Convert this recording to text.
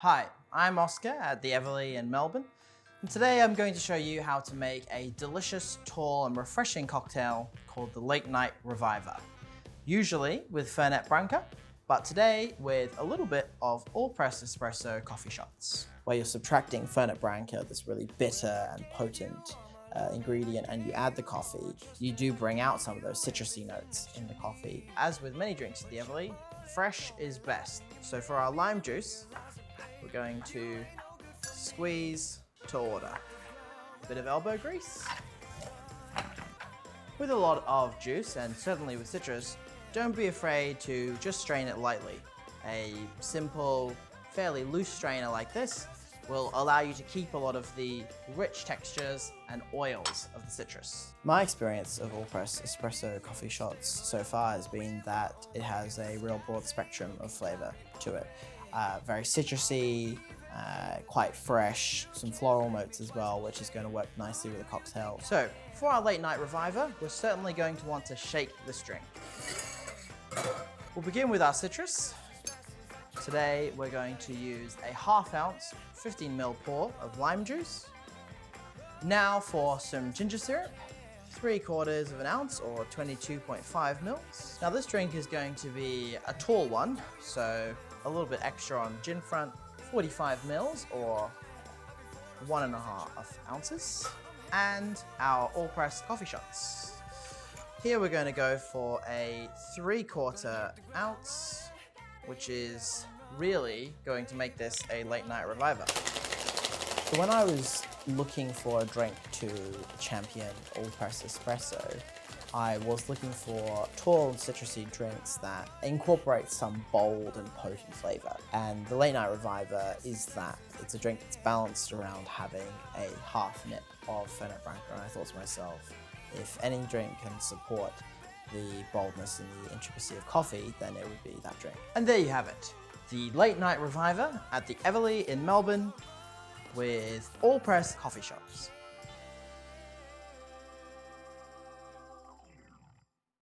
Hi, I'm Oscar at the Everleigh in Melbourne, and today I'm going to show you how to make a delicious, tall and refreshing cocktail called the Late Night Reviver. Usually with Fernet Branca, but today with a little bit of Allpress Espresso coffee shots, where you're subtracting Fernet Branca, this really bitter and potent ingredient, and you add the coffee. You do bring out some of those citrusy notes in the coffee. As with many drinks at the Everleigh, fresh is best. So for our lime juice, we're going to squeeze to order. A bit of elbow grease. With a lot of juice, and certainly with citrus, don't be afraid to just strain it lightly. A simple, fairly loose strainer like this will allow you to keep a lot of the rich textures and oils of the citrus. My experience of Allpress Espresso coffee shots so far has been that it has a real broad spectrum of flavor to it. Very citrusy, quite fresh, some floral notes as well, which is going to work nicely with a cocktail. So, for our late night reviver, we're certainly going to want to shake this drink. We'll begin with our citrus. Today, we're going to use a ½ ounce, 15 ml pour of lime juice. Now for some ginger syrup, 3/4 of an ounce or 22.5 mils. Now this drink is going to be a tall one, so a little bit extra on gin front, 45 mils or 1.5 ounces. And our all-pressed coffee shots. Here we're going to go for a 3/4 ounce, which is really going to make this a late night reviver. So when I was looking for a drink to champion Allpress Espresso, I was looking for tall and citrusy drinks that incorporate some bold and potent flavor. And the Late Night Reviver is that. It's a drink that's balanced around having a half nip of Fernet Branca. And I thought to myself, if any drink can support the boldness and the intricacy of coffee, then it would be that drink. And there you have it. The Late Night Reviver at the Everleigh in Melbourne with Allpress coffee shots.